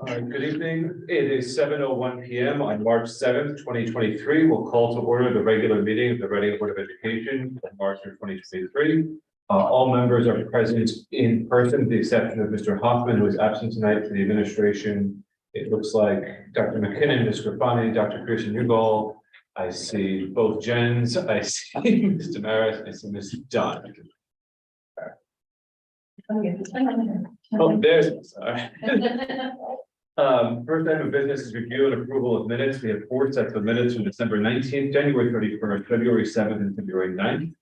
Good evening. It is 7:01 p.m. on March 7th, 2023. We'll call to order the regular meeting of the Reading Board of Education for March of 2023. All members are present in person, with the exception of Mr. Hoffman, who is absent tonight for the administration. It looks like Dr. McKinnon, Ms. Grafani, Dr. Christian Newgall. I see both Jens. I see Mr. Maris. I see Ms. Dunn. Oh, there's. First item of business is review and approval of minutes. We have 4 sets of minutes from December 19th, January 31st, February 7th, and February 9th.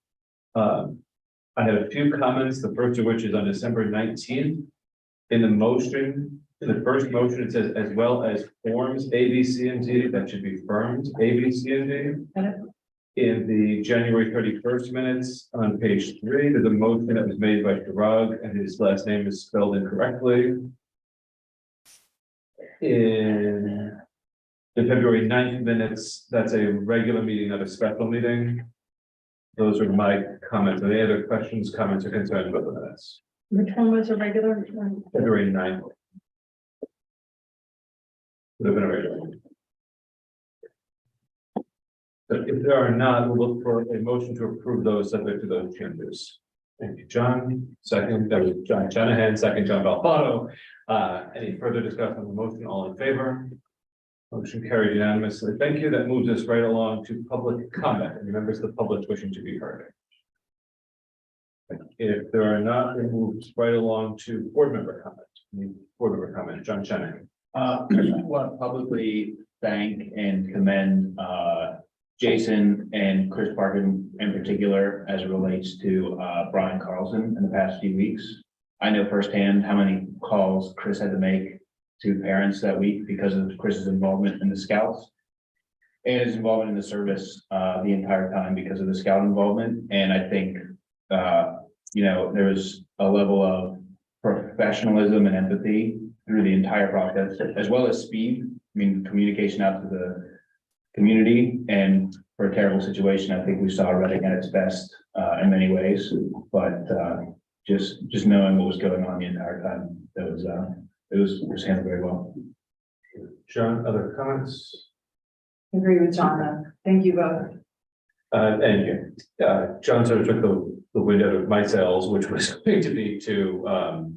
I have a few comments, the first of which is on December 19th. In the motion, in the first motion, it says as well as forms A, B, C, and D. That should be firms A, B, C, and D. In the January 31st minutes on page 3, there's a motion that was made by Chirag and his last name is spelled incorrectly. In the February 9th minutes, that's a regular meeting, not a special meeting. Those are my comments. Any other questions, comments, or concerns about the minutes? Which one was a regular? February 9th. Would have been a regular. So if there are not, we'll look for a motion to approve those subject to those changes. Thank you, John. Second, that was John Shanahan, second, John Valpato. Any further discussion on the motion? All in favor? Motion carried unanimously. Thank you. That moves us right along to public comment. Any members of the public wishing to be heard? If there are not, it moves right along to board member comment. Any board member comment? John Shanahan. I want to publicly thank and commend Jason and Chris Parker in particular as it relates to Brian Carlson in the past few weeks. I know firsthand how many calls Chris had to make to parents that week because of Chris's involvement in the Scouts and his involvement in the service the entire time because of the Scout involvement. And I think, you know, there was a level of professionalism and empathy through the entire process, as well as speed. I mean, communication out to the community, and for a terrible situation, I think we saw Reading at its best in many ways. But just knowing what was going on the entire time, it was handled very well. John, other comments? Agree with John. Thank you both. And John sort of took the wind out of my sails, which was going to be to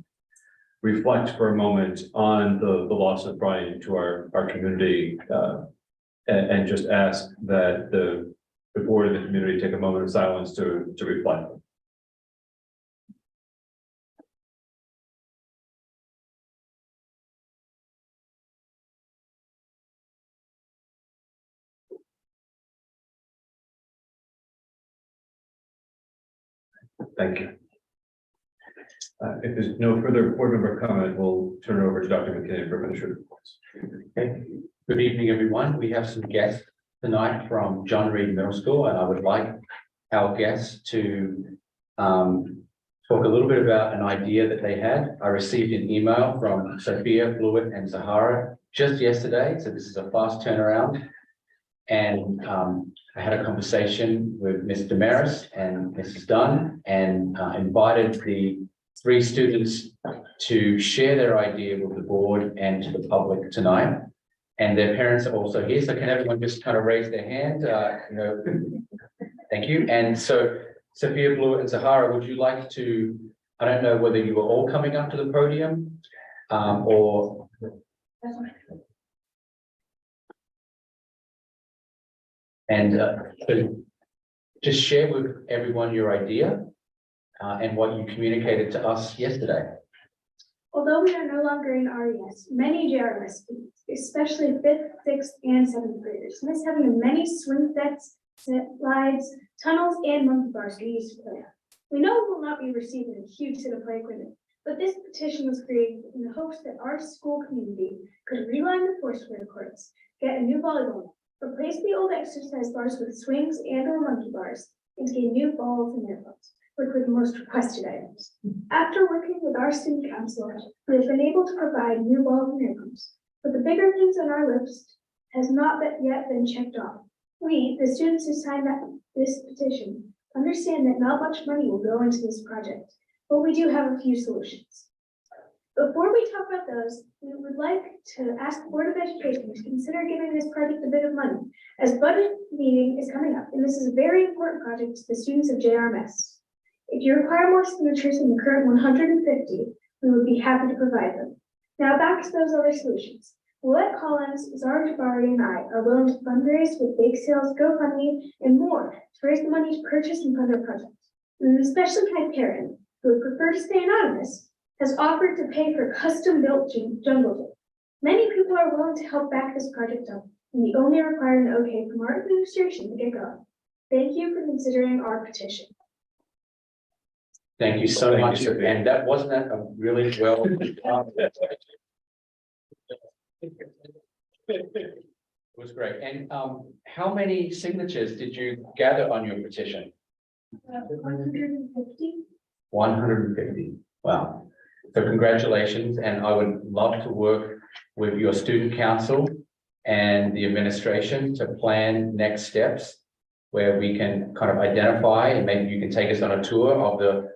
reflect for a moment on the loss of Brian to our community, and just ask that the board and the community take a moment of silence to reflect. Thank you. If there's no further board member comment, we'll turn it over to Dr. McKinnon for administrative reports. Okay. Good evening, everyone. We have some guests tonight from John Reed Middle School, and I would like our guests to talk a little bit about an idea that they had. I received an email from Sophia, Blewett, and Zahara just yesterday, so this is a fast turnaround. And I had a conversation with Mr. Maris and Mrs. Dunn, and invited the 3 students to share their idea with the board and to the public tonight. And their parents are also here, so can everyone just kind of raise their hand? You know, thank you. And so, Sophia, Blewett, and Zahara, would you like to? I don't know whether you were all coming up to the podium, or. And so just share with everyone your idea and what you communicated to us yesterday. Although we are no longer in RES, many JRS students, especially 5th, 6th, and 7th graders, miss having the many swing sets, slides, tunnels, and monkey bars we used to play on. We know we will not be receiving a huge set of play equipment, but this petition was created in the hopes that our school community could reline the foursquare courts, get a new volleyball, replace the old exercise bars with swings and/or monkey bars, and to get new balls and airplanes, which were the most requested items. After working with our student councilors, we have been able to provide new balls and airplanes, but the bigger things on our list has not yet been checked off. We, the students who signed this petition, understand that not much money will go into this project, but we do have a few solutions. Before we talk about those, we would like to ask the Board of Education to consider giving this project a bit of money, as budget meeting is coming up, and this is a very important project to the students of JRMS. If you require more signatures than the current 150, we would be happy to provide them. Now back to those other solutions. Willette Collins, Zara Jabari, and I are willing to fundraise with bake sales, GoFundMe, and more to raise the money to purchase and fund our project. And an especially kind parent, who would prefer to stay anonymous, has offered to pay for custom-built jungle gym. Many people are willing to help back this project up, and we only require an okay from our administration to get going. Thank you for considering our petition. Thank you so Thank you, much. Sophia. And that wasn't a really well. It was great. And how many signatures did you gather on your petition? 150? 150. Wow. So congratulations, and I would love to work with your student council and the administration to plan next steps where we can kind of identify, and maybe you can take us on a tour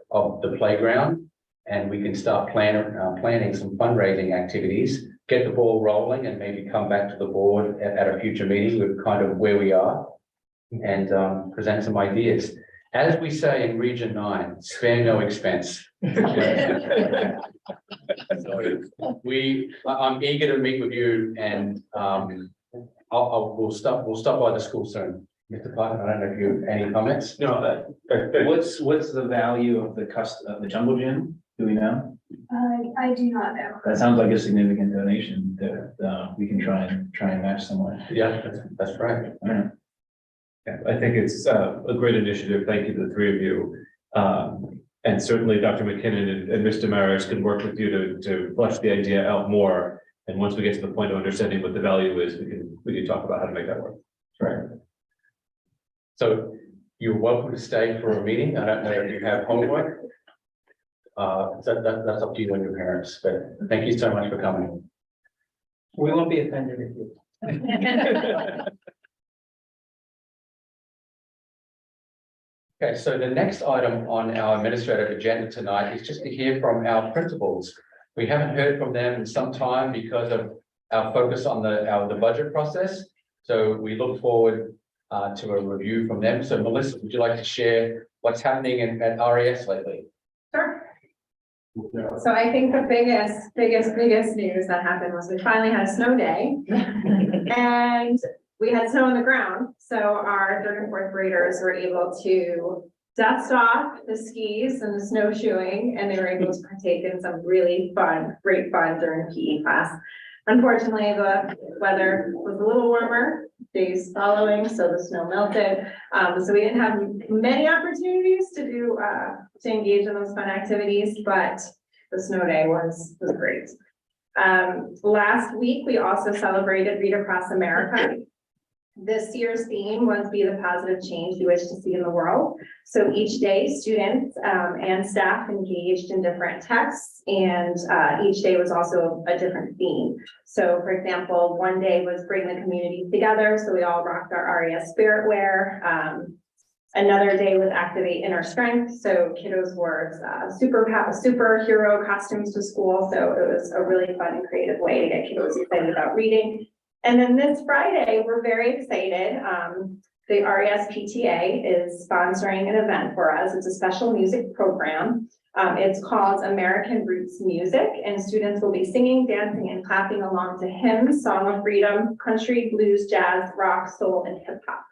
of the playground, and we can start planning some fundraising activities, get the ball rolling, and maybe come back to the board at a future meeting with kind of where we are and present some ideas. As we say in Region 9, spare no expense. I'm eager to meet with you, and we'll stop by the school soon. Mr. Parker, I don't know if you have any comments. No, what's the value of the jungle gym? Do we know? I do not know. That sounds like a significant donation that we can try and match somewhere. Yeah, that's right. All right. Yeah, I think it's a great initiative. Thank you to the three of you. And certainly Dr. McKinnon and Mr. Maris can work with you to flesh the idea out more. And once we get to the point of understanding what the value is, we can talk about how to make that work. Right. So you're welcome to stay for a meeting. I don't know if you have homework. That's up to you and your parents, but thank you so much for coming. We won't be offended if you. Okay, so the next item on our administrative agenda tonight is just to hear from our principals. We haven't heard from them in some time because of our focus on the budget process. So we look forward to a review from them. So Melissa, would you like to share what's happening at RES lately? Sure. So I think the biggest news that happened was we finally had a snow day. And we had snow on the ground. So our third and fourth graders were able to dust off the skis and the snowshoeing, and they were able to partake in some really great fun during PE class. Unfortunately, the weather was a little warmer days following, so the snow melted. So we didn't have many opportunities to engage in those fun activities, but the snow day was great. Last week, we also celebrated Read Across America. This year's theme was Be the Positive Change You Wish to See in the World. So each day, students and staff engaged in different texts, and each day was also a different theme. So for example, one day was Bring the Community Together. So we all rocked our RES spirit wear. Another day was Activate Inner Strength. So kiddos wore superhero costumes to school. So it was a really fun and creative way to get kiddos excited about reading. And then this Friday, we're very excited. The RES PTA is sponsoring an event for us. It's a special music program. It's called American Roots Music, and students will be singing, dancing, and clapping along to hymns, Song of Freedom, country, blues, jazz, rock, soul, and hip hop.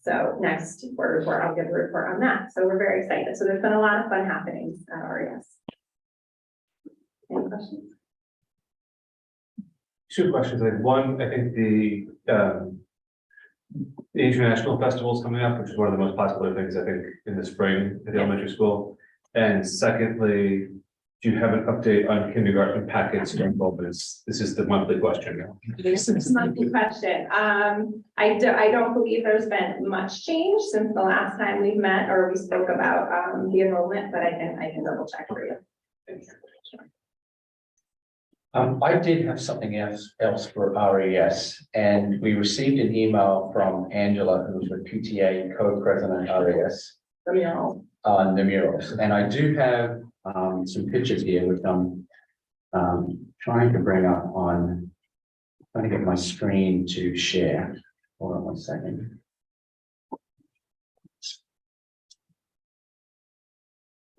So next quarter, I'll give a report on that. So we're very excited. So there's been a lot of fun happenings at RES. Any questions? Two questions. Like one, I think the international festival is coming up, which is one of the most popular things I think in the spring at the elementary school. And secondly, do you have an update on kindergarten packets for enrollments? This is the monthly question. This is a monthly question. I don't believe there's been much change since the last time we've met or we spoke about the enrollment, but I can double check for you. I did have something else for RES, and we received an email from Angela, who's the PTA co-president at RES. The mural. On the murals, and I do have some pictures here, which I'm Trying to bring up on, trying to get my screen to share. Hold on one second.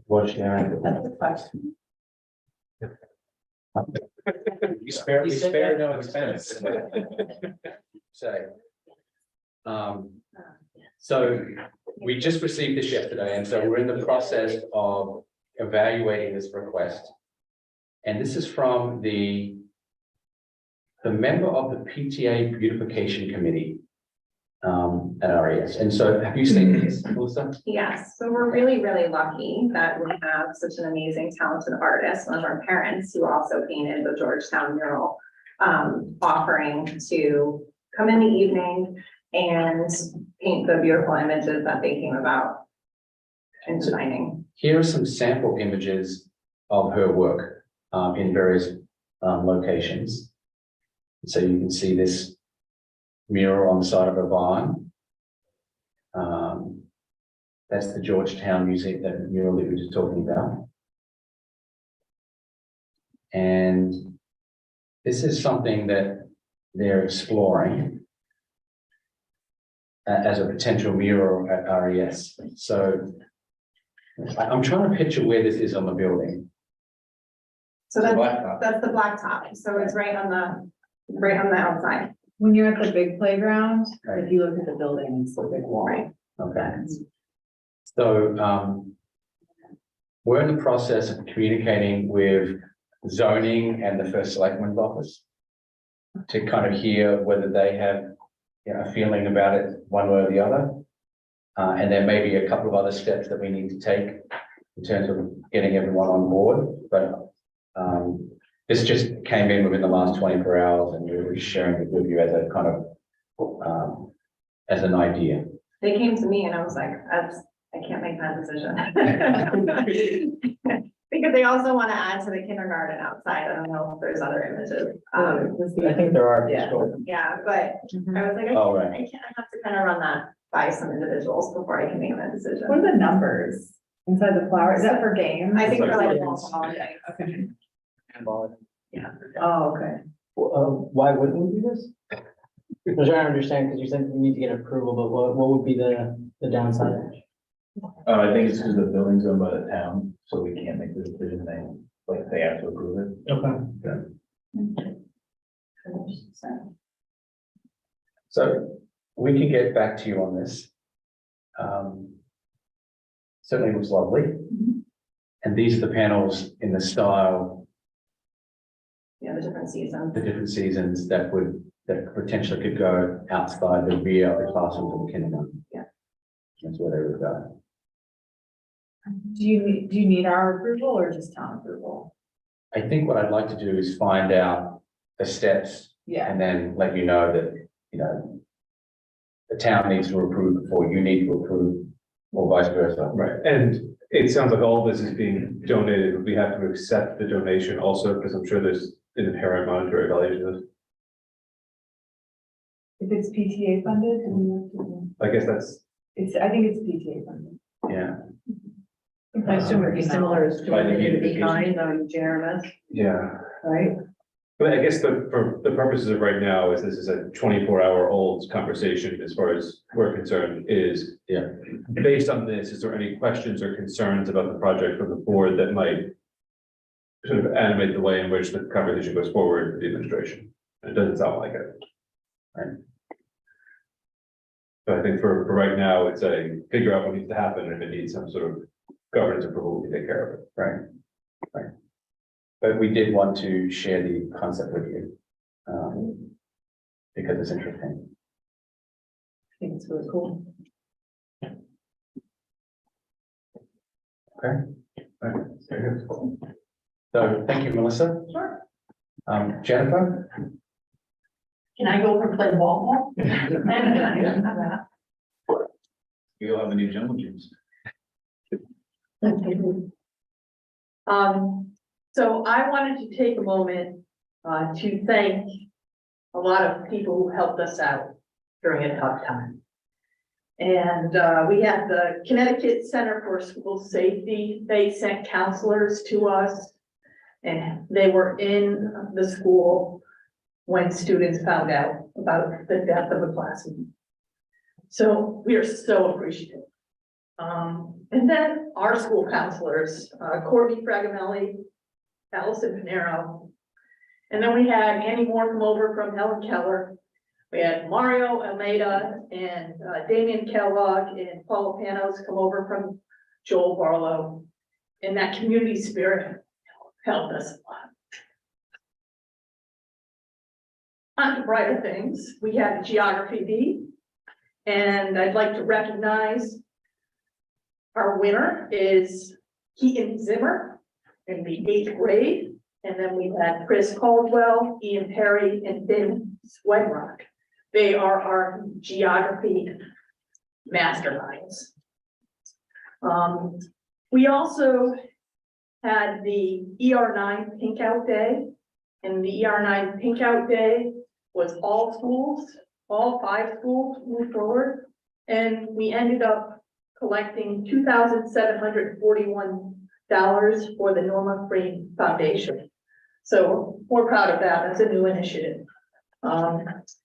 Watch there. We spare no expense. Say. So we just received this yesterday, and so we're in the process of evaluating this request. And this is from the member of the PTA Beautification Committee at RES. And so have you seen this, Melissa? Yes, so we're really, really lucky that we have such an amazing, talented artist, one of our parents who also painted the Georgetown mural, offering to come in the evening and paint the beautiful images that they came about in designing. Here are some sample images of her work in various locations. So you can see this mural on the side of a barn. That's the Georgetown Museum, that mural that we were just talking about. And this is something that they're exploring as a potential mural at RES. So I'm trying to picture where this is on the building. So that's the blacktop, so it's right on the outside. When you're at the big playground, Right. if you look at the building, it's the big wall. Right. Okay. So we're in the process of communicating with zoning and the first selectman's office to kind of hear whether they have, you know, a feeling about it one way or the other. And there may be a couple of other steps that we need to take in terms of getting everyone on board, but this just came in within the last 24 hours, and we were just sharing it with you as a kind of as an idea. They came to me and I was like, I can't make that decision. Because they also want to add to the kindergarten outside. I don't know if there's other images. I think there are. Yeah. Yeah, but I was like, Oh, right. I have to kind of run that by some individuals before I can make that decision. What are the numbers inside the flower? Is that for games? I think for like Like- fall holiday. Okay. Yeah. Oh, okay. Why wouldn't we do this? I'm trying to understand, because you said we need to get approval, but what would be the downside? I think it's because the building's owned by the town, so we can't make the decision. They have to approve it. Okay. So we can get back to you on this. Certainly looks lovely. And these are the panels in the style, Yeah, the different seasons. the different seasons that potentially could go outside the rear of the classrooms of the kindergarten. Yeah. That's where they would go. Do you need our approval or just town approval? I think what I'd like to do is find out the steps Yeah. and then let you know that, you know, the town needs to approve before you need to approve, or vice versa. Right, and it sounds like all this is being donated, we have to accept the donation also, because I'm sure there's an inherent monetary value to this. If it's PTA funded, then we have to- I guess that's, I think it's PTA funded. Yeah. I assume it'd be similar as to By what the they did beautification. behind on JRMS, yeah, right? but I guess for the purposes of right now, is this is a 24-hour-old conversation as far as we're concerned, is. Yeah. Based on this, is there any questions or concerns about the project from the board that might sort of animate the way in which the conversation goes forward with the administration? It doesn't sound like it. Right. So I think for right now, it's a figure out what needs to happen, and if it needs some sort of governance approval, we take care of it. Right, right. But we did want to share the concept with you, because it's interesting. I think it's really cool. Okay. Right. Very good. So thank you, Melissa. Sure. Jennifer? Can I go over and play ball? We all have a new jungle gyms. So I wanted to take a moment to thank a lot of people who helped us out during a tough time. And we had the Connecticut Center for School Safety. They sent counselors to us. And they were in the school when students found out about the death of a classmate. So we are so appreciative. And then our school counselors, Courtney Fragamelli, Allison Pinero. And then we had Annie Moore come over from Helen Keller. We had Mario Almeida and Damian Kellogg and Paula Panos come over from Joel Barlow. And that community spirit helped us a lot. On to brighter things, we had Geography B. And I'd like to recognize our winner is Keaton Zimmer in the 8th grade. And then we had Chris Caldwell, Ian Perry, and Ben Swedrock. They are our geography masterminds. We also had the ER9 Pink Out Day. And the ER9 Pink Out Day was all schools, all 5 schools moved forward. And we ended up collecting $2,741 for the Norma Free Foundation. So we're proud of that. That's a new initiative.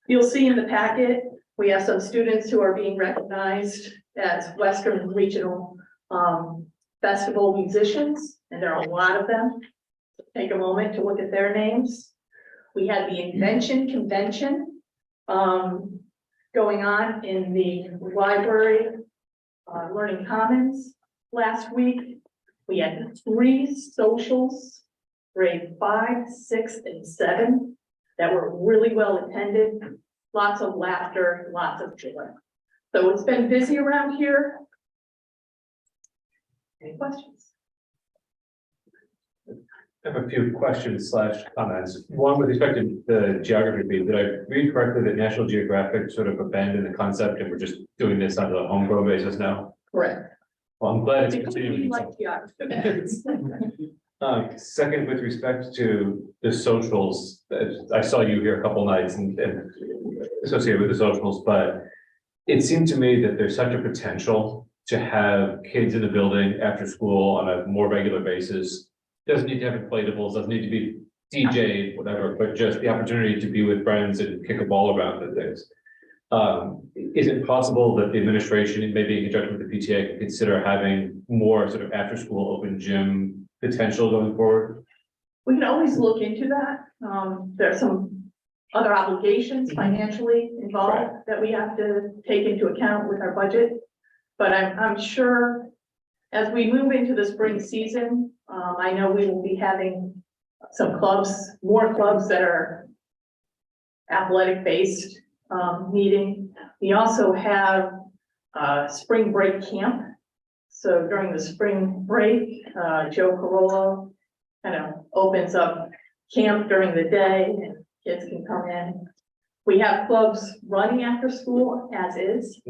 You'll see in the packet, we have some students who are being recognized as Western Regional Festival musicians, and there are a lot of them. Take a moment to look at their names. We had the Invention Convention going on in the library, Learning Commons last week. We had 3 socials, grade 5, 6, and 7, that were really well attended. Lots of laughter, lots of joy. So it's been busy around here. Any questions? I have a few questions / comments. One with respect to the geography piece. Did I read correctly that National Geographic sort of abandoned the concept and we're just doing this on a homegrown basis now? Correct. Well, I'm glad it's Because we continuing. like geography. Second, with respect to the socials, I saw you here a couple nights and associated with the socials, but it seemed to me that there's such a potential to have kids in the building after school on a more regular basis. Doesn't need to have inflatables, doesn't need to be DJ, whatever, but just the opportunity to be with friends and kick a ball around and things. Is it possible that the administration, maybe in conjunction with the PTA, could consider having more sort of after-school open gym potential going forward? We can always look into that. There's some other obligations financially involved that we have to take into account with our budget. But I'm sure as we move into the spring season, I know we will be having some clubs, more clubs that are athletic based meeting. We also have spring break camp. So during the spring break, Joe Carollo kind of opens up camp during the day and kids can come in. We have clubs running after school as is.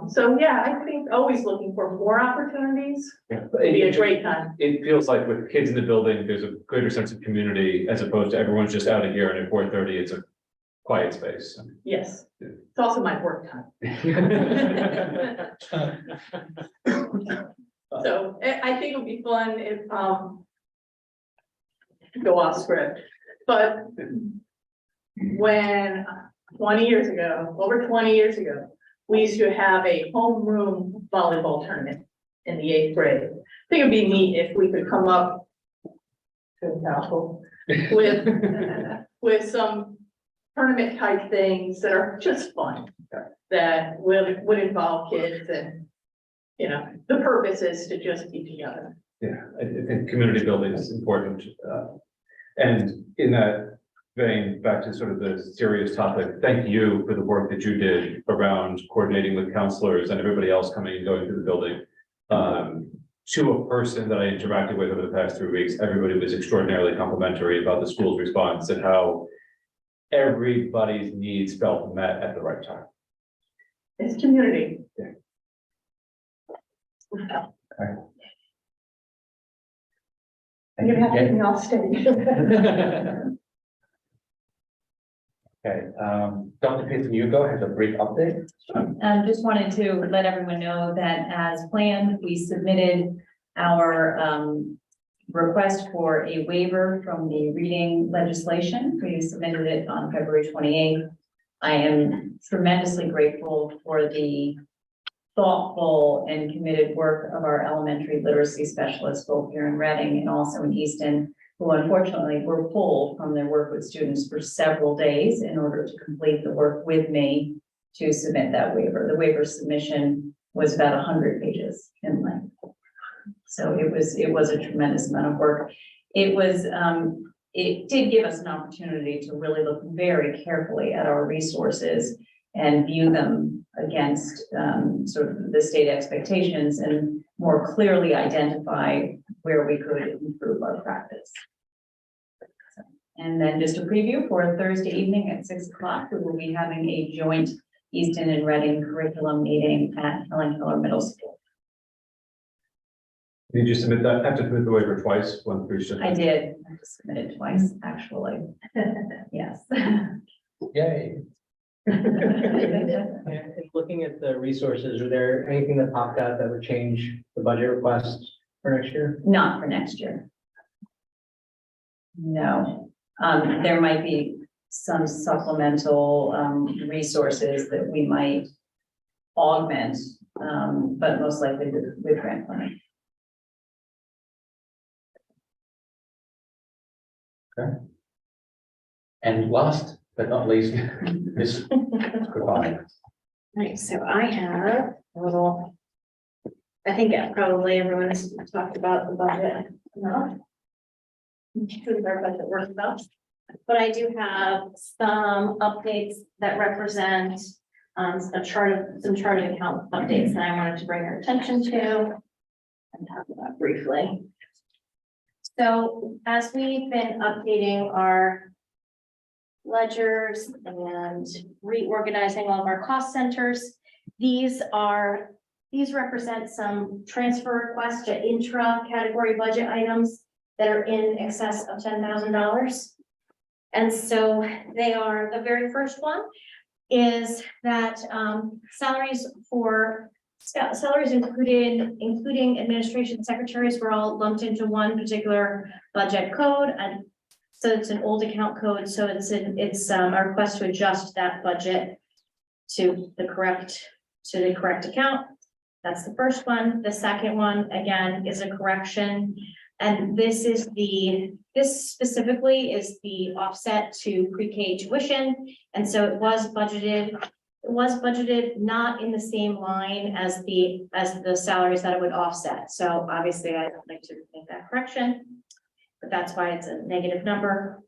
So yeah, I think always looking for more opportunities. It'd be a great time. It feels like with kids in the building, there's a greater sense of community as opposed to everyone's just out of here and at 4:30, it's a quiet space. Yes, it's also my work time. So I think it'll be fun if, go off script, but when 20 years ago, over 20 years ago, we used to have a homeroom volleyball tournament in the 8th grade. I think it'd be neat if we could come up to the council with some tournament type things that are just fun, that would involve kids and, you know, the purpose is to just be together. Yeah, I think community building is important. And in that vein, back to sort of the serious topic, thank you for the work that you did around coordinating with counselors and everybody else coming and going through the building. To a person that I interacted with over the past 3 weeks, everybody was extraordinarily complimentary about the school's response and how everybody's needs felt met at the right time. It's community. Yeah. You're gonna have to get me off stage. Okay, Dr. Pearson, you go has a brief update. Just wanted to let everyone know that as planned, we submitted our request for a waiver from the reading legislation. We submitted it on February 28th. I am tremendously grateful for the thoughtful and committed work of our elementary literacy specialists, both here in Reading and also in Easton, who unfortunately were pulled from their work with students for several days in order to complete the work with me to submit that waiver. The waiver submission was about 100 pages in length. So it was a tremendous amount of work. It did give us an opportunity to really look very carefully at our resources and view them against sort of the state expectations and more clearly identify where we could improve our practice. And then just a preview for Thursday evening at 6 o'clock, we will be having a joint Easton and Reading curriculum meeting at Helen Keller Middle School. Did you submit that? Have to submit the waiver twice, one for each. I did, I submitted twice, actually. Yes. Yay. And looking at the resources, are there anything that popped out that would change the budget request for next year? Not for next year. No, there might be some supplemental resources that we might augment, but most likely with grant funding. And last but not least, this goodbye. Right, so I have a little, I think probably everyone has talked about the budget enough. With our budget work stuff, but I do have some updates that represent some charted account updates that I wanted to bring your attention to and talk about briefly. So as we've been updating our ledgers and reorganizing all of our cost centers, these represent some transfer requests to intra-category budget items that are in excess of $10,000. And so they are, the very first one is that salaries including administration secretaries were all lumped into one particular budget code. And so it's an old account code. So it's a request to adjust that budget to the correct account. That's the first one. The second one, again, is a correction. And this specifically is the offset to pre-K tuition. And so it was budgeted not in the same line as the salaries that it would offset. So obviously I'd like to make that correction, but that's why it's a negative number.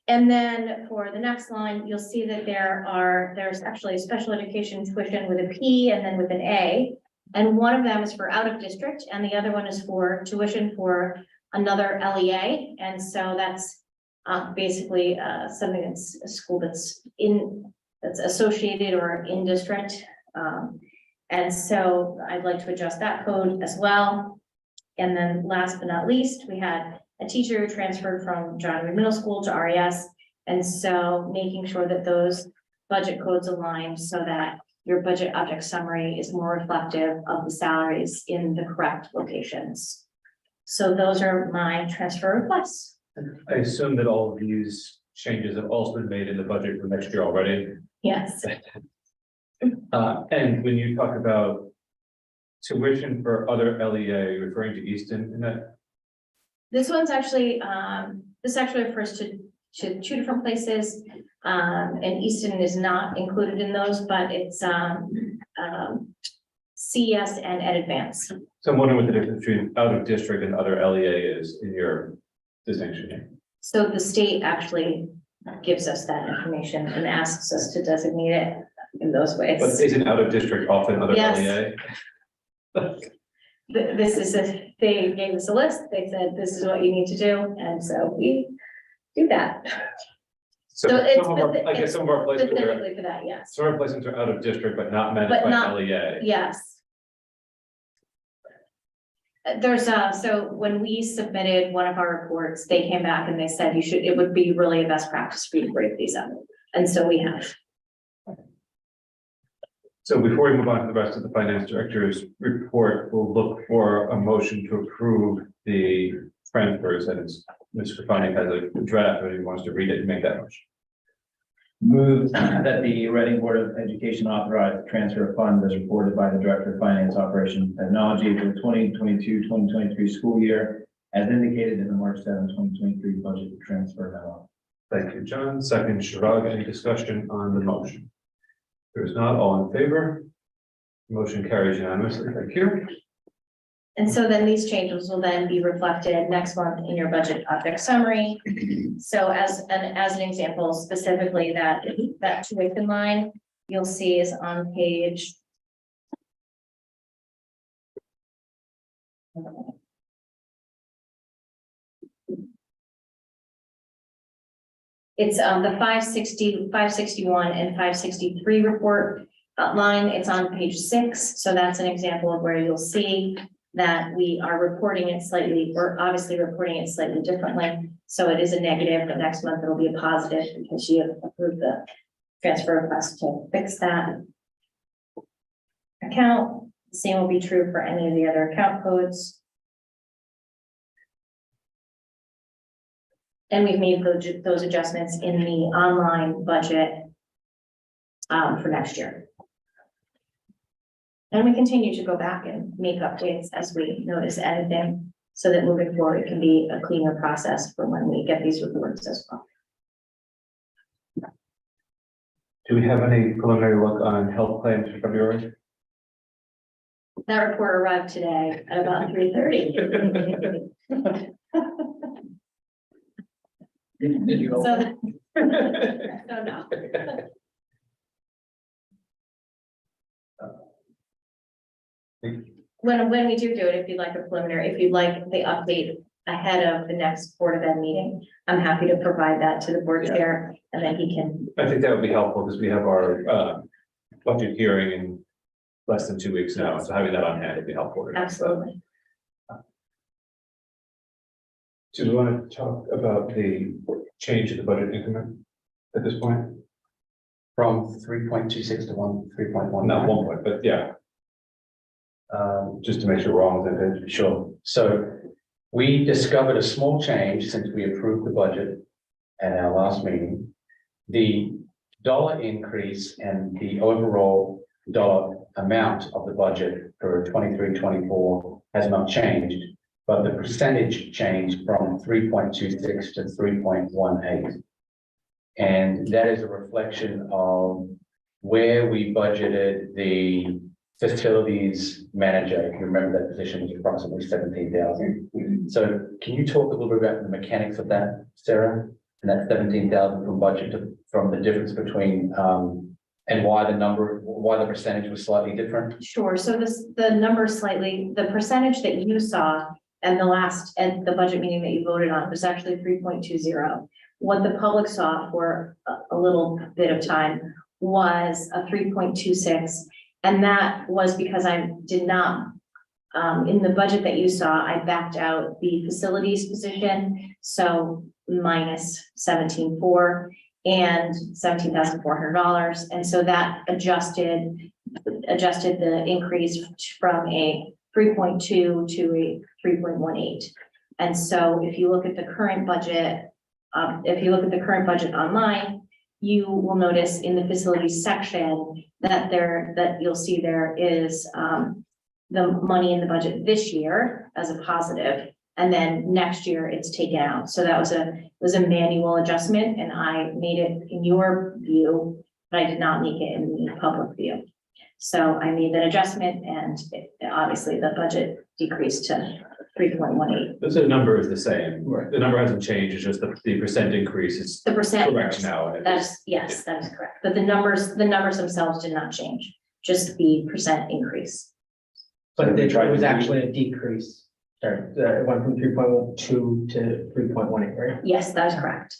And then for the next line, you'll see that there's actually a special education tuition with a P and then with an A. And one of them is for out of district and the other one is for tuition for another LEA. And so that's basically something that's a school that's associated or in district. And so I'd like to adjust that code as well. And then last but not least, we had a teacher who transferred from John Reed Middle School to RES. And so making sure that those budget codes align so that your budget object summary is more reflective of the salaries in the correct locations. So those are my transfer requests. I assume that all of these changes have also been made in the budget for next year already. Yes. And when you talk about tuition for other LEA, you're referring to Easton in that? This one's actually, this actually refers to two different places. And Easton is not included in those, but it's CES and Ed Advance. So I'm wondering what the difference between out of district and other LEA is in your distinction here. So the state actually gives us that information and asks us to designate it in those ways. But isn't out of district often other Yes. LEA? They gave us a list, they said, this is what you need to do, and so we do that. So So it's some of our, I guess some of our placements are, Specifically for that, yes. some of our placements are out of district, but not managed But by not- LEA. Yes. There's so when we submitted one of our reports, they came back and they said it would be really a best practice for you to break these up. And so we have. So before we move on to the rest of the finance director's report, we'll look for a motion to approve the transfers, and Mr. Connie has a draft, and he wants to read it and make that motion. Move that the Reading Board of Education authorize the transfer of funds as reported by the Director of Finance Operations and Technology for the 2022-2023 school year, as indicated in the March 7, 2023 budget transfer memo. Thank you, John. Second, Shirag, any discussion on the motion? There is not, all in favor? Motion carries unanimously. Thank you. And so then these changes will then be reflected next month in your budget object summary. So as an example, specifically that tuition line, you'll see is on page. It's the 560, 561 and 563 report line. It's on page 6. So that's an example of where you'll see that we are reporting it slightly, we're obviously reporting it slightly differently. So it is a negative, but next month it'll be a positive because you have approved the transfer request to fix that account. The same will be true for any of the other account codes. And we've made those adjustments in the online budget for next year. And we continue to go back and make updates as we notice anything, so that moving forward, it can be a cleaner process for when we get these reports as well. Do we have any preliminary look on health claims for February? That report arrived today at about 3:30. Did you So, so no. When we do it, if you'd like a preliminary, if you'd like the update ahead of the next Board of Ed meeting, I'm happy to provide that to the board chair, and then he can. I think that would be helpful because we have our budget hearing in less than 2 weeks now, so having that on hand would be helpful. Absolutely. Do we want to talk about the change in the budget increment at this point? From 3.26 to 3.1. Not 1 point, but yeah. Just to make sure we're all on the same page. Sure. So we discovered a small change since we approved the budget at our last meeting. The dollar increase and the overall dollar amount of the budget for 23-24 has not changed, but the percentage changed from 3.26 to 3.18. And that is a reflection of where we budgeted the facilities manager. If you remember, that position was approximately 17,000. So can you talk a little bit about the mechanics of that, Sarah? And that 17,000 from budget from the difference between and why the percentage was slightly different? Sure. So the percentage that you saw and the budget meeting that you voted on was actually 3.20. What the public saw for a little bit of time was a 3.26. And that was because I did not, in the budget that you saw, I backed out the facilities position. So minus 17,400 and $17,400. And so that adjusted the increase from a 3.2 to a 3.18. And so if you look at the current budget, online, you will notice in the facilities section that you'll see there is the money in the budget this year as a positive, and then next year it's taken out. So that was a manual adjustment, and I made it in your view, but I did not make it in the public view. So I made that adjustment, and obviously the budget decreased to 3.18. The number is the same. Right. The number hasn't changed. It's just the percent increase is The percent. correct now. Yes, that is correct. But the numbers themselves did not change, just the percent increase. But it was actually a decrease. Sorry, it went from 3.12 to 3.18, right? Yes, that is correct.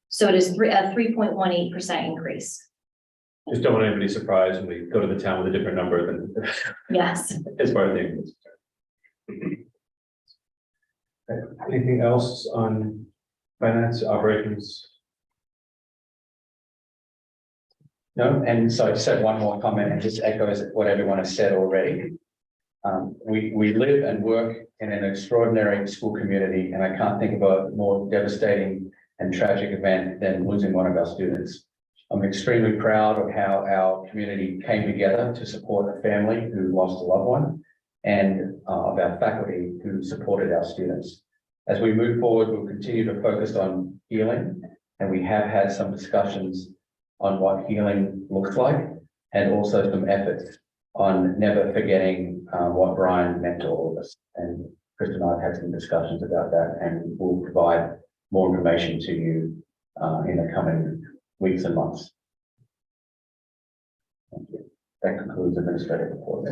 So it is a 3.18% increase. Just don't want anybody surprised when we go to the town with a different number than Yes. as part of the increase. Anything else on finance operations? No, and so I just had one more comment and just echoes what everyone has said already. We live and work in an extraordinary school community, and I can't think of a more devastating and tragic event than losing one of our students. I'm extremely proud of how our community came together to support a family who lost a loved one, and of our faculty who supported our students. As we move forward, we'll continue to focus on healing, and we have had some discussions on what healing looks like, and also some efforts on never forgetting what Brian meant to all of us. And Chris and I have had some discussions about that, and we'll provide more information to you in the coming weeks and months. Thank you. That concludes administrative report.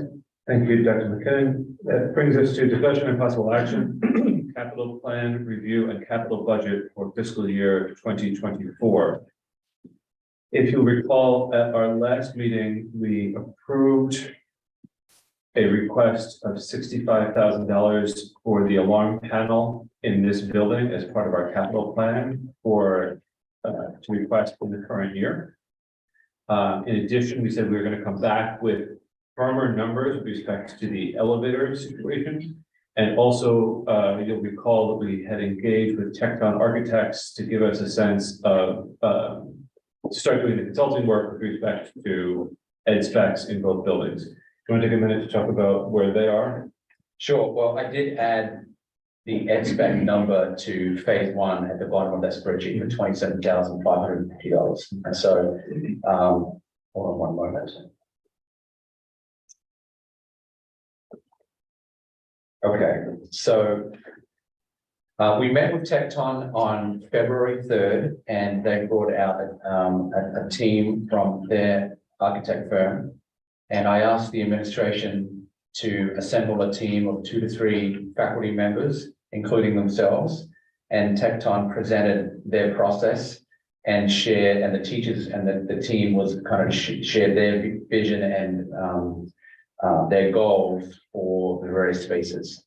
Thank you, Dr. McKinnon. That brings us to discussion and possible action, capital plan review and capital budget for fiscal year 2024. If you'll recall, at our last meeting, we approved a request of $65,000 for the alarm panel in this building as part of our capital plan to request for the current year. In addition, we said we were going to come back with firmer numbers with respect to the elevator situation. And also, you'll recall that we had engaged with Tecton Architects to give us a sense of, to start doing the consulting work with respect to ed specs in both buildings. Do you want to take a minute to talk about where they are? Sure. Well, I did add the ed spec number to phase one at the bottom of that spreadsheet for $27,550. And so, hold on one moment. Okay, so we met with Tecton on February 3rd, and they brought out a team from their architect firm. And I asked the administration to assemble a team of 2 to 3 faculty members, including themselves. And Tecton presented their process and shared, and the teachers and the team was kind of shared their vision and their goals for the various spaces.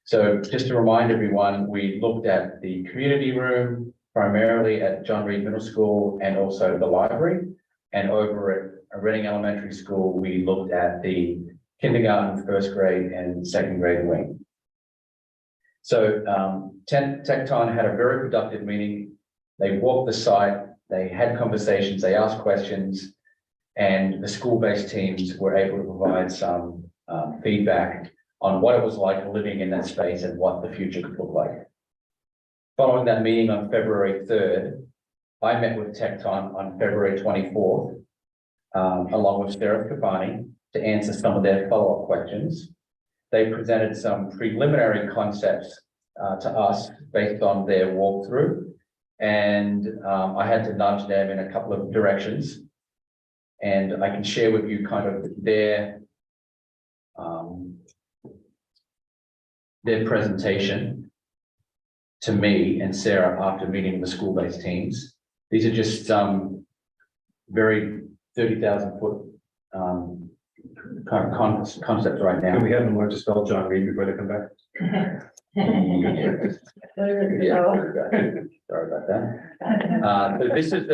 So just to remind everyone, we looked at the community room, primarily at John Reed Middle School, and also the library. And over at Reading Elementary School, we looked at the kindergarten, first grade, and second grade wing. So Tecton had a very productive meeting. They walked the site, they had conversations, they asked questions, and the school-based teams were able to provide some feedback on what it was like living in that space and what the future could look like. Following that meeting on February 3rd, I met with Tecton on February 24th, along with Sarah Kafani, to answer some of their follow-up questions. They presented some preliminary concepts to us based on their walkthrough, and I had to nudge them in a couple of directions. And I can share with you kind of their presentation to me and Sarah after meeting the school-based teams. These are just some very 30,000 foot kind of concepts right now. Can we have them learn to spell John Reed before they come back? Sorry about that. So this is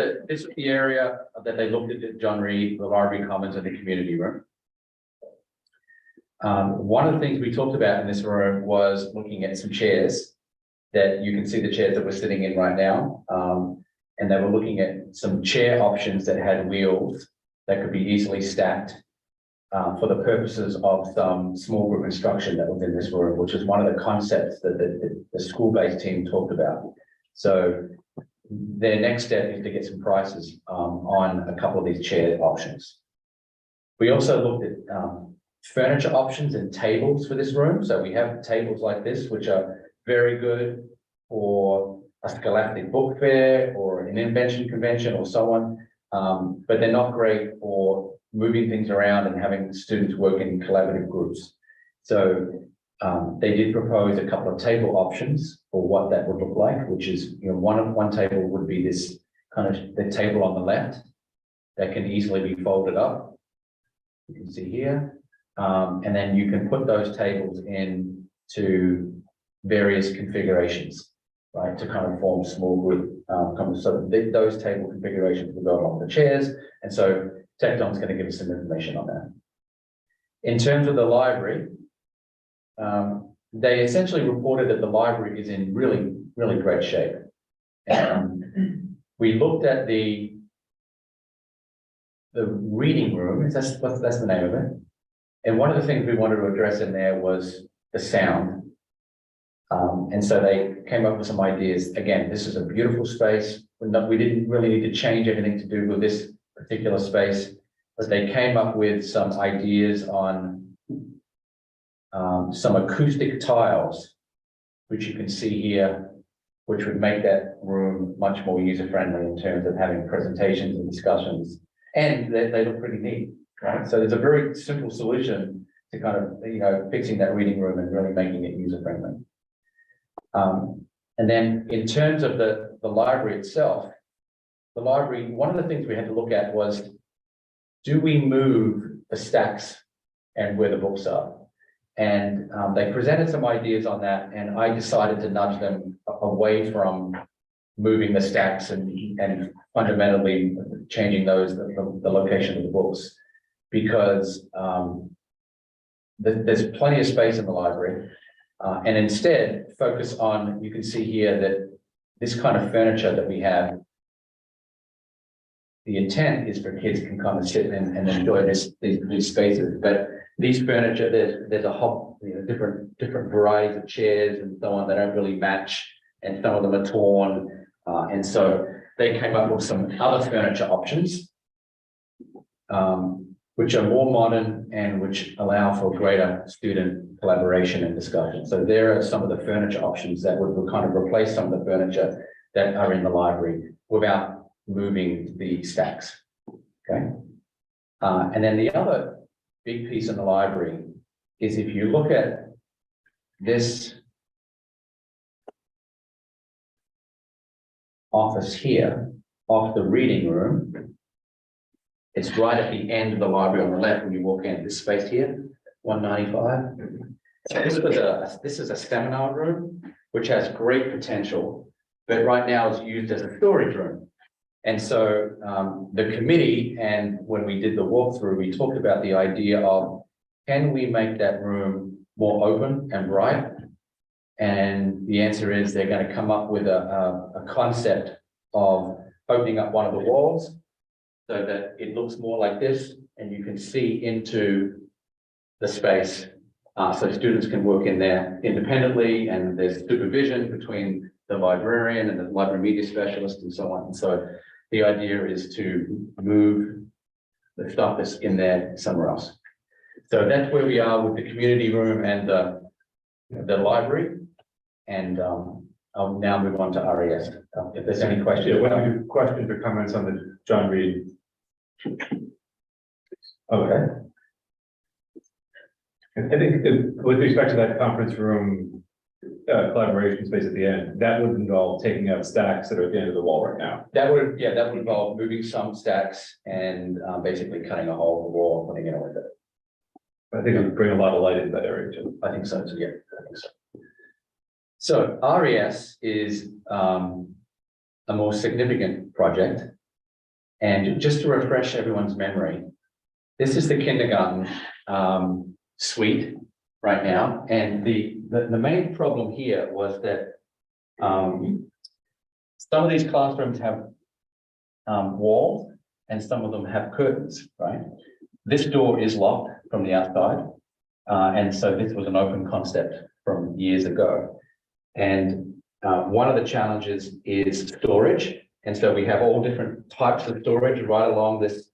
the area that they looked at John Reed, the library commons, and the community room. One of the things we talked about in this room was looking at some chairs that you can see the chairs that we're sitting in right now. And they were looking at some chair options that had wheels that could be easily stacked for the purposes of some small group instruction that was in this room, which is one of the concepts that the school-based team talked about. So their next step is to get some prices on a couple of these chair options. We also looked at furniture options and tables for this room. So we have tables like this, which are very good for a scholastic book fair or an invention convention or so on, but they're not great for moving things around and having students work in collaborative groups. So they did propose a couple of table options for what that would look like, which is, you know, one table would be this kind of the table on the left that can easily be folded up. You can see here. And then you can put those tables into various configurations, right, to kind of form small group. So those table configurations will go along the chairs. And so Tecton's going to give us some information on that. In terms of the library, they essentially reported that the library is in really, really great shape. We looked at the reading room, that's the name of it. And one of the things we wanted to address in there was the sound. And so they came up with some ideas. Again, this is a beautiful space. We didn't really need to change anything to do with this particular space, but they came up with some ideas on some acoustic tiles, which you can see here, which would make that room much more user-friendly in terms of having presentations and discussions. And they look pretty neat, right? So there's a very simple solution to kind of, fixing that reading room and really making it user-friendly. And then in terms of the library itself, the library, one of the things we had to look at was, do we move the stacks and where the books are? And they presented some ideas on that, and I decided to nudge them away from moving the stacks and fundamentally changing the location of the books, because there's plenty of space in the library. And instead focus on, you can see here that this kind of furniture that we have, the intent is for kids can kind of sit and enjoy these spaces. But these furniture, there's a whole, different varieties of chairs and so on that don't really match, and some of them are torn. And so they came up with some other furniture options, which are more modern and which allow for greater student collaboration and discussion. So there are some of the furniture options that would kind of replace some of the furniture that are in the library without moving the stacks, okay? And then the other big piece in the library is, if you look at this office here off the reading room, it's right at the end of the library on the left when you walk in. This space here, 195. So this is a seminar room, which has great potential, but right now is used as a storage room. And so the committee, and when we did the walkthrough, we talked about the idea of, can we make that room more open and bright? And the answer is they're going to come up with a concept of opening up one of the walls so that it looks more like this, and you can see into the space. So students can work in there independently, and there's supervision between the librarian and the library media specialist and so on. And so the idea is to move the stuff that's in there somewhere else. So that's where we are with the community room and the library. And I'll now move on to RES. If there's any questions. Yeah, what are your questions or comments on the John Reed? Okay. I think with respect to that conference room collaboration space at the end, that would involve taking out stacks that are at the end of the wall right now. That would involve moving some stacks and basically cutting a hole in the wall and putting in a window. I think it would bring a lot of light into that area too. I think so, yeah, I think so. So RES is a more significant project. And just to refresh everyone's memory, this is the kindergarten suite right now. And the main problem here was that some of these classrooms have walls and some of them have curtains, right? This door is locked from the outside. And so this was an open concept from years ago. And one of the challenges is storage. And so we have all different types of storage right along this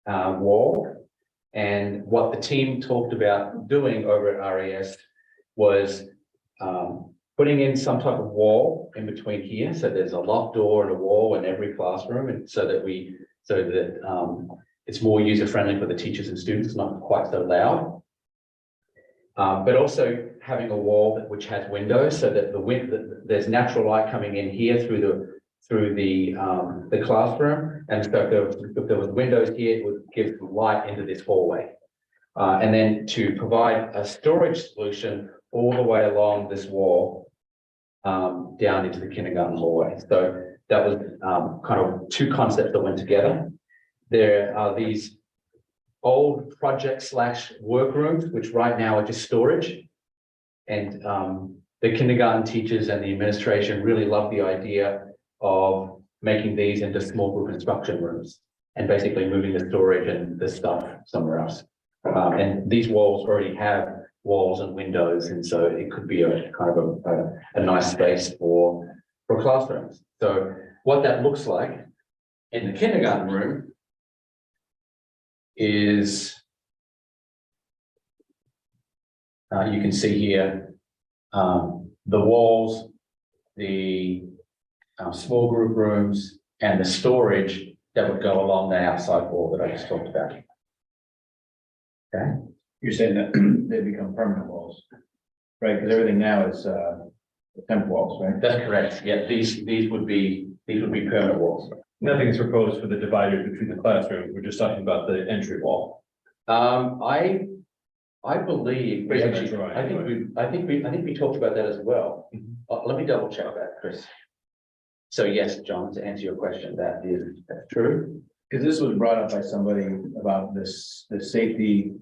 wall. And what the team talked about doing over at RES was putting in some type of wall in between here. So there's a locked door and a wall in every classroom, and so that it's more user-friendly for the teachers and students, not quite so loud. But also having a wall which has windows, so that there's natural light coming in here through the classroom. And so if there was windows here, it would give light into this hallway. And then to provide a storage solution all the way along this wall down into the kindergarten hallway. So that was kind of two concepts that went together. There are these old project / workrooms, which right now are just storage. And the kindergarten teachers and the administration really love the idea of making these into small group instruction rooms and basically moving the storage and the stuff somewhere else. And these walls already have walls and windows, and so it could be a kind of a nice space for classrooms. So what that looks like in the kindergarten room is you can see here the walls, the small group rooms, and the storage that would go along the outside wall that I just talked about. Okay. You're saying that they become permanent walls, right? Because everything now is temp walls, right? That's correct. Yeah, these would be permanent walls. Nothing is proposed for the dividers between the classrooms. We're just talking about the entry wall. I believe, Based on that actually, drawing, I think we talked about that as well. Let me double check that, Chris. So yes, John, to answer your question, that's true. Because this was brought up by somebody about this, the safety,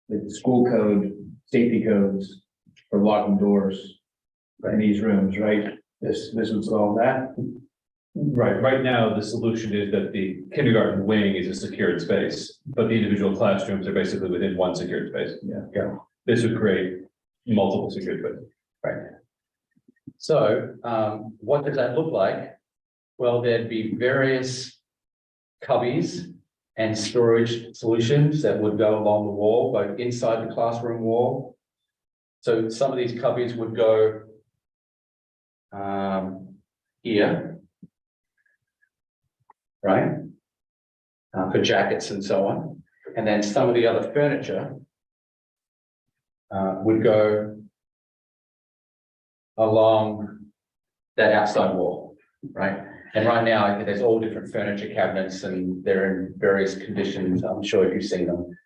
the school code, safety codes for locking doors in these rooms, right? This would solve that. Right now, the solution is that the kindergarten wing is a secured space, but the individual classrooms are basically within one secured space. Yeah. This would create multiple secured spaces. Right. So what does that look like? Well, there'd be various cubbies and storage solutions that would go along the wall, both inside the classroom wall. So some of these cubbies would go here, right? For jackets and so on. And then some of the other furniture would go along that outside wall, right? And right now, I think there's all different furniture cabinets and they're in various conditions. I'm sure if you've seen them.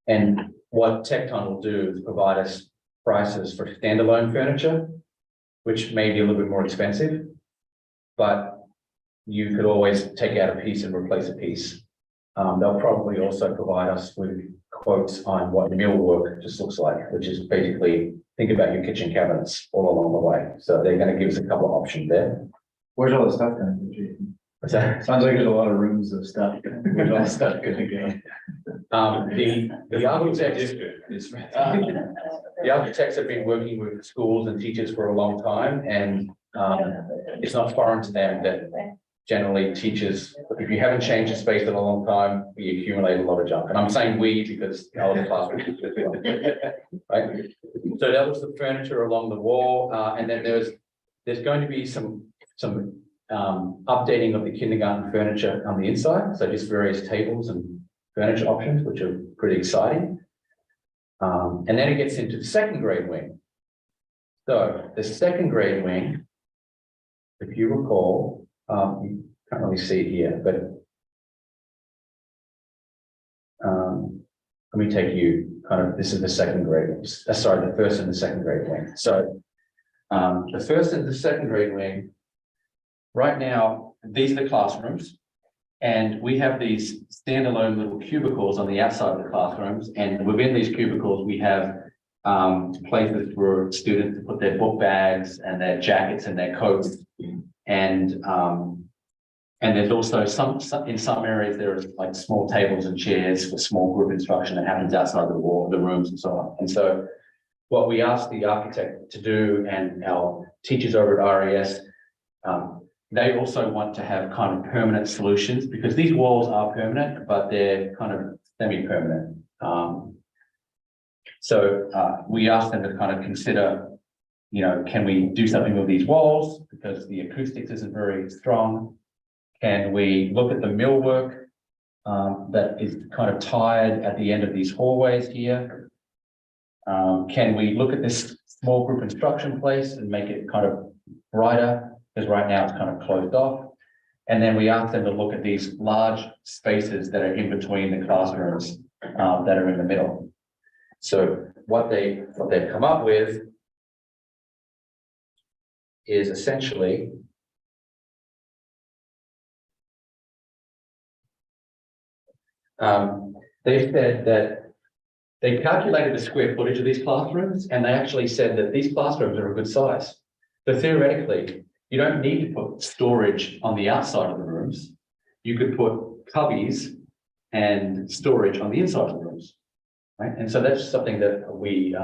And what Tecton will do is provide us prices for standalone furniture, which may be a little bit more expensive, but you could always take out a piece and replace a piece. They'll probably also provide us with quotes on what millwork just looks like, which is basically, think about your kitchen cabinets all along the way. So they're going to give us a couple of options there. Where's all the stuff going to Jason? What's that? Sounds like there's a lot of rooms of stuff. Where's all the stuff going to go? The architects, the architects have been working with schools and teachers for a long time, and it's not foreign to them that generally teachers, if you haven't changed the space in a long time, we accumulate a lot of junk. And I'm saying we because I was a classroom teacher as well, right? So that was the furniture along the wall, and then there's going to be some updating of the kindergarten furniture on the inside. So just various tables and furniture options, which are pretty exciting. And then it gets into the second grade wing. So the second grade wing, if you recall, you can't really see it here, but let me take you this is the second grade, sorry, the first and the second grade wing. So the first and the second grade wing, right now, these are the classrooms, and we have these standalone little cubicles on the outside of the classrooms, and within these cubicles, we have places for students to put their book bags and their jackets and their coats, and there's also in some areas there are like small tables and chairs for small group instruction that happens outside the wall, the rooms and so on. And so what we asked the architect to do, and our teachers over at RES, they also want to have kind of permanent solutions, because these walls are permanent, but they're kind of semi-permanent. So we asked them to kind of consider, can we do something with these walls because the acoustics isn't very strong? Can we look at the millwork that is kind of tied at the end of these hallways here? Can we look at this small group instruction place and make it kind of brighter? Because right now it's kind of closed off. And then we asked them to look at these large spaces that are in between the classrooms that are in the middle. So what they've come up with is essentially they've said that They calculated the square footage of these classrooms and they actually said that these classrooms are a good size. So theoretically, you don't need to put storage on the outside of the rooms. You could put cubbies and storage on the inside of the rooms. Right, and so that's something that we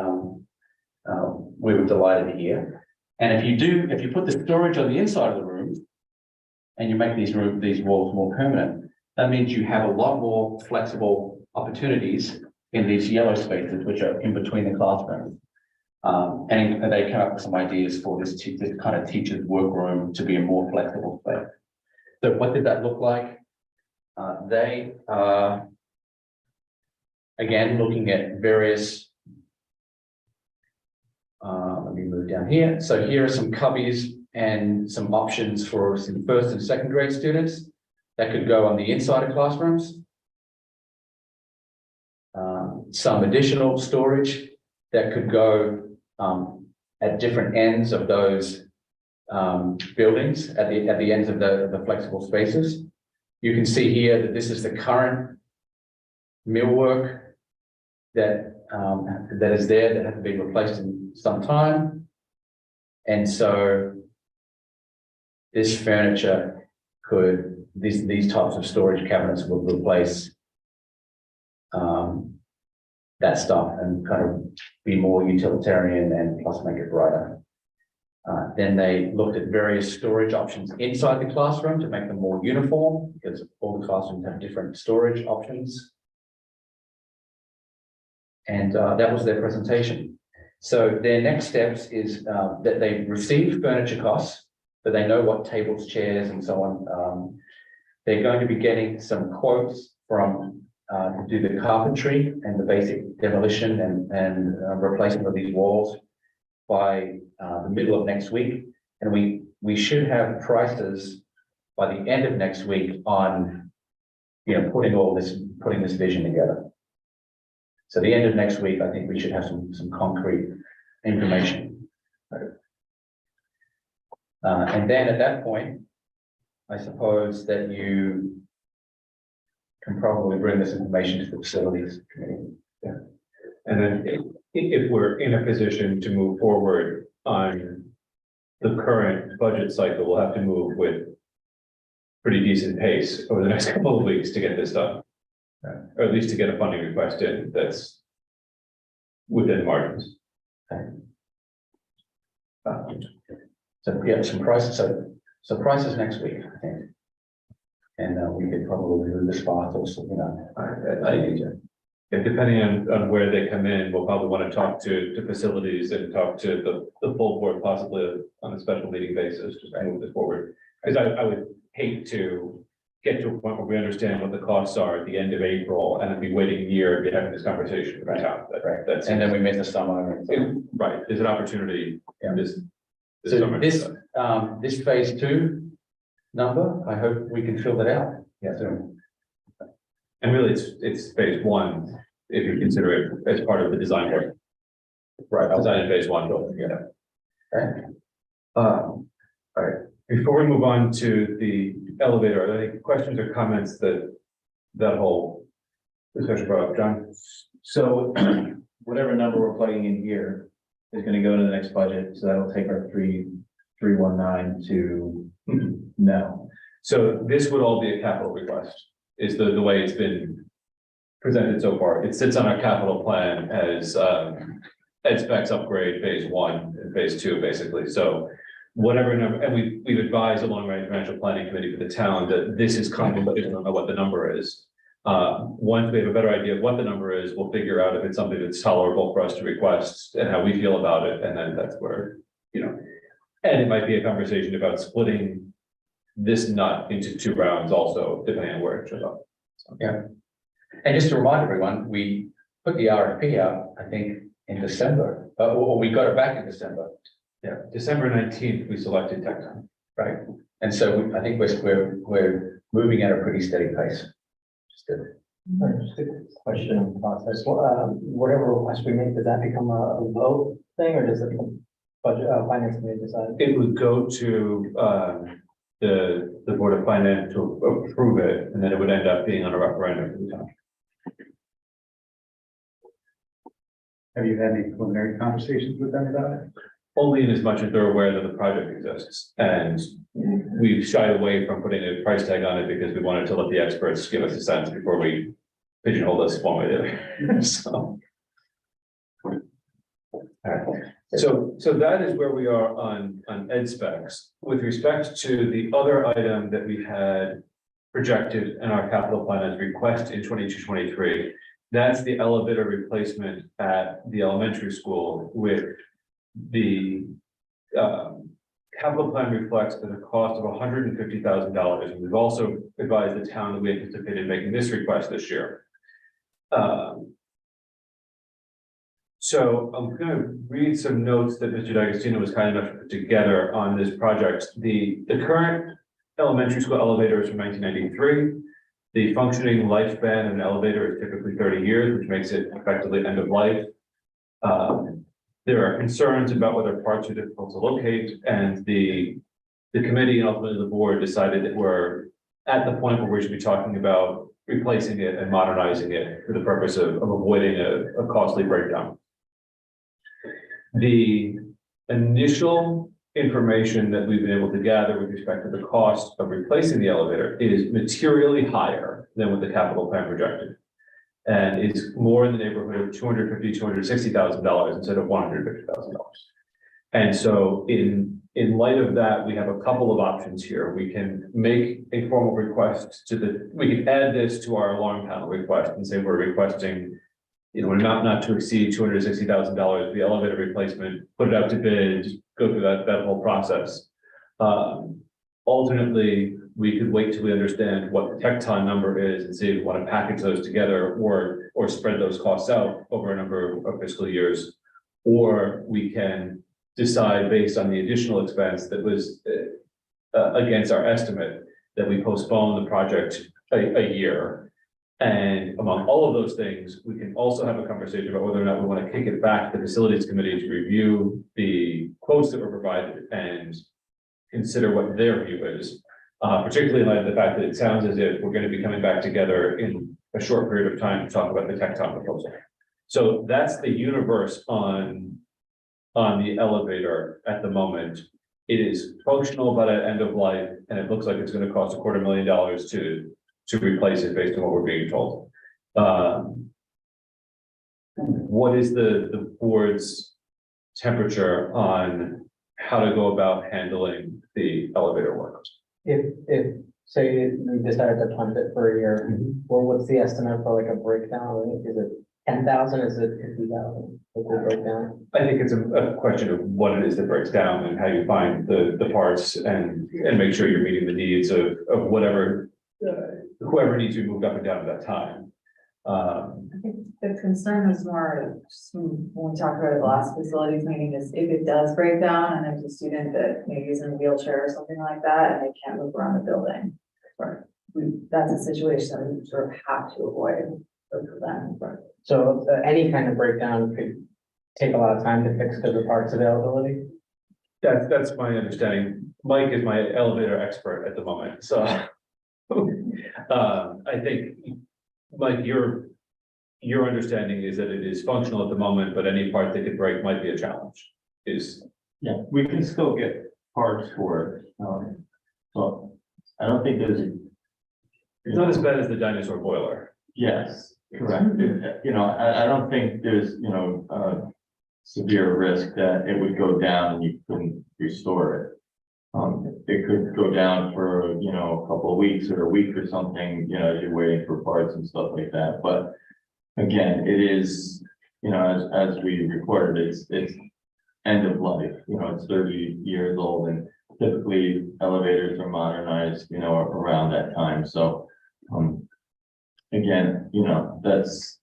were delighted to hear. And if you put the storage on the inside of the rooms and you make these walls more permanent, that means you have a lot more flexible opportunities in these yellow spaces, which are in between the classrooms. And they came up with some ideas for this kind of teacher's workroom to be a more flexible space. So what did that look like? They are, again, looking at various, let me move down here. So here are some cubbies and some options for some first and second grade students that could go on the inside of classrooms. Some additional storage that could go at different ends of those buildings, at the ends of the flexible spaces. You can see here that this is the current millwork that is there that has been replaced in some time. And so this furniture could, these types of storage cabinets would replace that stuff and kind of be more utilitarian and plus make it brighter. Then they looked at various storage options inside the classroom to make them more uniform, because all the classrooms have different storage options. And that was their presentation. So their next steps is that they've received furniture costs, but they know what tables, chairs, and so on. They're going to be getting some quotes from to do the carpentry and the basic demolition and replacement of these walls by the middle of next week. And we should have prices by the end of next week on, putting this vision together. So the end of next week, I think we should have some concrete information. And then at that point, I suppose that you can probably bring this information to the facilities committee. Yeah. And then if we're in a position to move forward on the current budget cycle, we'll have to move with pretty decent pace over the next couple of weeks to get this done. Or at least to get a funding request in that's within margins. So yeah, some prices. So prices next week, I think. And we could probably do this spot or something. If depending on where they come in, we'll probably want to talk to facilities and talk to the full board possibly on a special meeting basis, just to move this forward. Because I would hate to get to a point where we understand what the costs are at the end of April and then be waiting a year and be having this conversation about how that's. And then we miss the summer. Right, there's an opportunity in this So summer. this phase 2 number, I hope we can fill that out. Yeah. So, and really, it's phase 1 if you consider it as part of the design work. Right, design in phase 1. Yeah. Okay. All right. Before we move on to the elevator, are there any questions or comments that whole discussion brought up, John? So whatever number we're plugging in here is going to go into the next budget. So that'll take our 3,319 to no. So this would all be a capital request, is the way it's been presented so far. It sits on our capital plan as specs upgrade phase 1 and phase 2, basically. So whatever number, and we've advised the long range financial planning committee for the town that this is contemplated. I don't know what the number is. Once we have a better idea of what the number is, we'll figure out if it's something that's tolerable for us to request and how we feel about it. And then that's where, and it might be a conversation about splitting this nut into 2 rounds also, depending on where it shows up. So. Yeah. And just to remind everyone, we put the RFP out, I think, in December, or we got it back in December. Yeah, December 19th, we selected Tecton. Right. And so I think we're moving at a pretty steady pace. Just Just a question process. Whatever request we make, does that become a vote thing, or does it budget finance committee decide? It would go to the Board of Finance to approve it, and then it would end up being on a referendum for the town. Have you had any preliminary conversations with them about it? Only in as much as they're aware that the project exists. And we've shied away from putting a price tag on it because we wanted to let the experts give us a sense before we pigeonhole us one way or the other. So. All right. So that is where we are on ed specs. With respect to the other item that we had projected in our capital plan as request in 22-23, that's the elevator replacement at the elementary school, with the capital plan reflects at a cost of $150,000. And we've also advised the town that we anticipated making this request this year. So I'm going to read some notes that Mr. D'Agostino was kind enough to put together on this project. The current elementary school elevator is from 1993. The functioning lifespan of an elevator is typically 30 years, which makes it effectively end of life. There are concerns about whether parts are difficult to locate, and the committee and ultimately the board decided that we're at the point where we should be talking about replacing it and modernizing it for the purpose of avoiding a costly breakdown. The initial information that we've been able to gather with respect to the cost of replacing the elevator is materially higher than what the capital plan projected. And it's more in the neighborhood of $250,000, $260,000 instead of $150,000. And so in light of that, we have a couple of options here. We can make a formal request we can add this to our alarm panel request and say we're requesting, not to exceed $260,000 for the elevator replacement, put it out to bid, go through that whole process. Alternately, we could wait till we understand what the Tecton number is and see if we want to package those together or spread those costs out over a number of fiscal years. Or we can decide based on the additional expense that was against our estimate that we postpone the project a year. And among all of those things, we can also have a conversation about whether or not we want to kick it back to the facilities committee to review the quotes that were provided and consider what their view is, particularly in light of the fact that it sounds as if we're going to be coming back together in a short period of time to talk about the Tecton proposal. So that's the universe on the elevator at the moment. It is functional but at end of life, and it looks like it's going to cost $250,000 to replace it based on what we're being told. What is the board's temperature on how to go about handling the elevator work? If say we decided to punt it for a year, well, what's the estimate for like a breakdown? Is it 10,000? Is it 50,000? Breakdown? I think it's a question of what it is that breaks down and how you find the parts and make sure you're meeting the needs of whatever whoever needs to be moved up and down at that time. I think the concern was more when we talked about the last facilities meeting is if it does break down and there's a student that maybe is in a wheelchair or something like that and they can't move around the building. That's a situation that we sort of have to avoid for them. So any kind of breakdown could take a lot of time to fix because of parts availability. That's my understanding. Mike is my elevator expert at the moment, so I think, Mike, your understanding is that it is functional at the moment, but any part that could break might be a challenge. Yeah, we can still get parts for it. So I don't think there's. It's not as bad as the dinosaur boiler. Yes, correct. I don't think there's, a severe risk that it would go down and you couldn't restore it. It could go down for, a couple of weeks or a week or something, as you're waiting for parts and stuff like that. But again, it is, as we reported, it's end of life, it's 30 years old and typically elevators are modernized, around that time. So, again, that's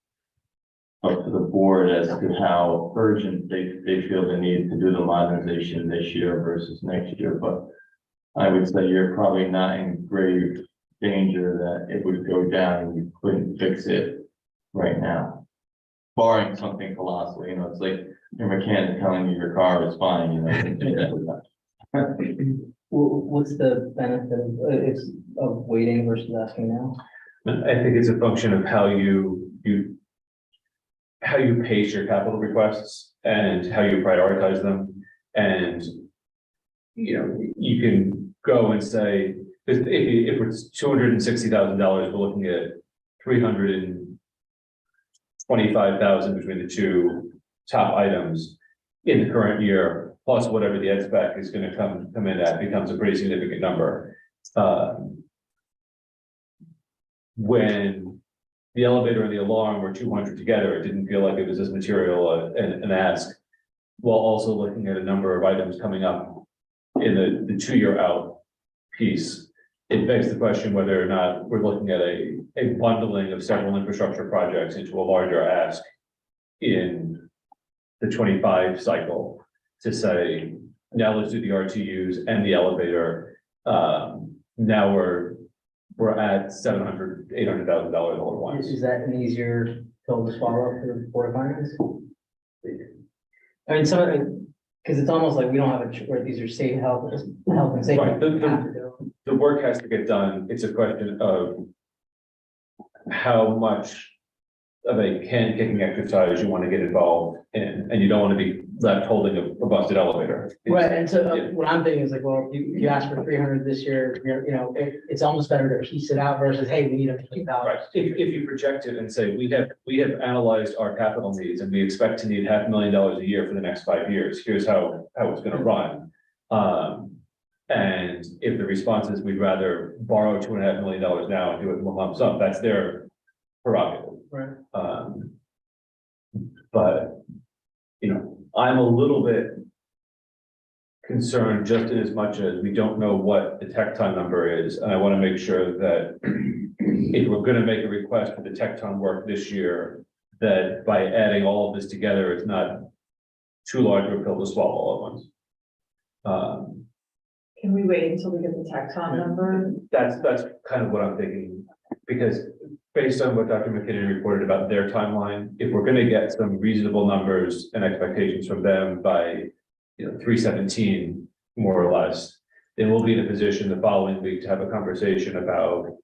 up to the board as to how urgent they feel the need to do the modernization this year versus next year. But I would say you're probably not in grave danger that it would go down and you couldn't fix it right now. Barring something colossal, it's like your mechanic telling you your car is fine, What's the benefit of waiting versus asking now? I think it's a function of how you how you pace your capital requests and how you prioritize them. And, you know, you can go and say, if it's $260,000, we're looking at 325,000 between the two top items in the current year, plus whatever the ed spec is gonna come in at, becomes a pretty significant number. When the elevator and the alarm were 200 together, it didn't feel like it was as material an ask, while also looking at a number of items coming up in the 2-year out piece. It begs the question whether or not we're looking at a bundling of several infrastructure projects into a larger ask in the 25 cycle to say, now let's do the RTUs and the elevator. Now we're at $700,000, $800,000 all at once. Is that an easier pill to swallow for the Board of Finance? I mean, because it's almost like we don't have where these are safe, health and safety. Right, We have to do. the work has to get done. It's a question of how much of a can kicking exercise you want to get involved in, and you don't want to be left holding a busted elevator. Right, and so yeah. what I'm thinking is like, well, you ask for 300 this year, it's almost better to piece it out versus, hey, we need $1 million. Right, if you project it and say, we have analyzed our capital needs and we expect to need $500,000 a year for the next 5 years, here's how it's gonna run. And if the response is we'd rather borrow $2.5 million now and do it in a lump sum, that's their prerogative. Right. But, you know, I'm a little bit concerned just in as much as we don't know what the tecton number is. And I want to make sure that if we're going to make a request for the tecton work this year, that by adding all of this together, it's not too large of a pill to swallow all at once. Can we wait until we get the tecton number? That's kind of what I'm thinking, because based on what Dr. McKinnon reported about their timeline, if we're gonna get some reasonable numbers and expectations from them by, 3/17, more or less, then we'll be in a position the following week to have a conversation about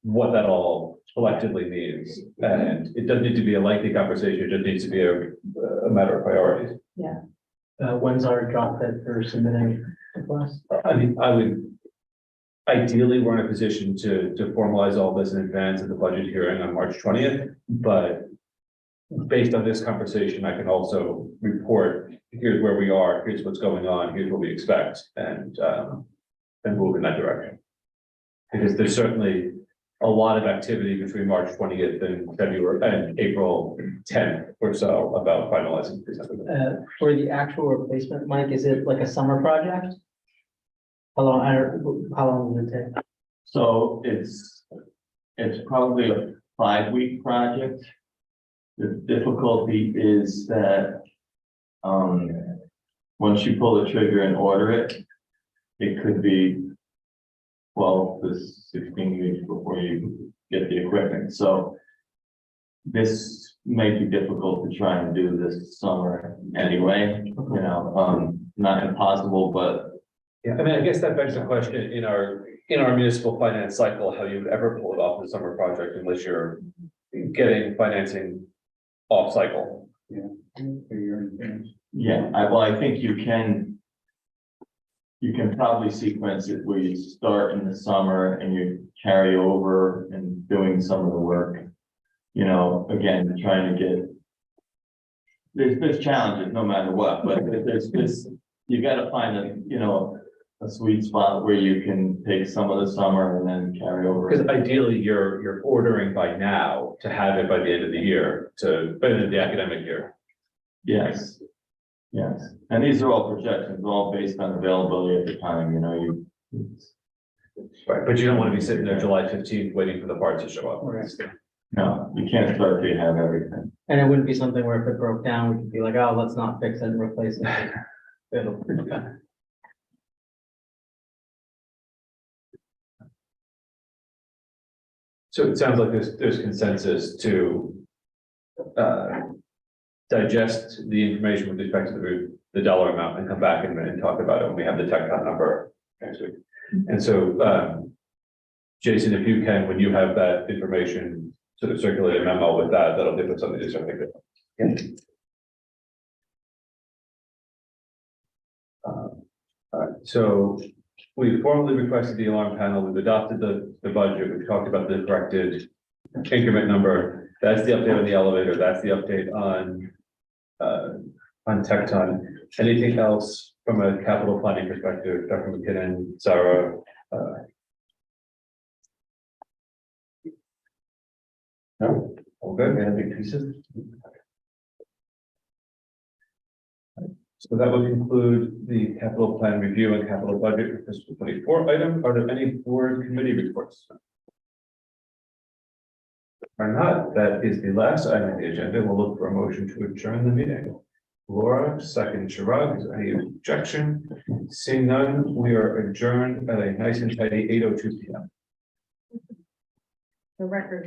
what that all collectively means. And it doesn't need to be a lengthy conversation, it just needs to be a matter of priorities. When's our drop dead for submitting the class? I mean, ideally, we're in a position to formalize all this in advance of the budget hearing on March 20th, but based on this conversation, I can also report, here's where we are, here's what's going on, here's what we expect, and move in that direction. Because there's certainly a lot of activity between March 20th and April 10th or so about finalizing. For the actual replacement, Mike, is it like a summer project? How long does it take? So it's probably a 5-week project. The difficulty is that, once you pull the trigger and order it, it could be 12 to 16 weeks before you get the equipment. So this may be difficult to try and do this summer anyway, not impossible, but Yeah, I mean, I guess that begs the question in our municipal finance cycle, how you would ever pull it off the summer project unless you're getting financing off cycle. yeah, I think you can probably sequence it where you start in the summer and you carry over and doing some of the work. Again, trying to get, there's challenges no matter what, but you gotta find a sweet spot where you can take some of the summer and then carry over. Because ideally, you're ordering by now to have it by the end of the year, by the end of the academic year. Yes. And these are all projections, all based on availability at the time, Right, but you don't want to be sitting there July 15th waiting for the parts to show up. No, you can't start till you have everything. And it wouldn't be something where if it broke down, we could be like, oh, let's not fix it and replace it. So it sounds like there's consensus to digest the information with respect to the dollar amount and come back and talk about it when we have the tecton number next week. And so, Jason, if you can, when you have that information, sort of circulate a memo with that, that'll give us something to start thinking about. All right, so we formally requested the alarm panel, we've adopted the budget, we've talked about the corrected increment number. That's the update on the elevator, that's the update on Tecton. Anything else from a capital planning perspective, Dr. McKinnon, Sarah? No, all good, we have big pieces. So that would conclude the capital plan review and capital budget for fiscal 24 item. Are there any board committee reports? Are not, that is the last item on the agenda. We'll look for a motion to adjourn the meeting. Laura, second, Chirag, is there any objection? Seeing none, we are adjourned at a nice and tidy 8:02 p.m. The record.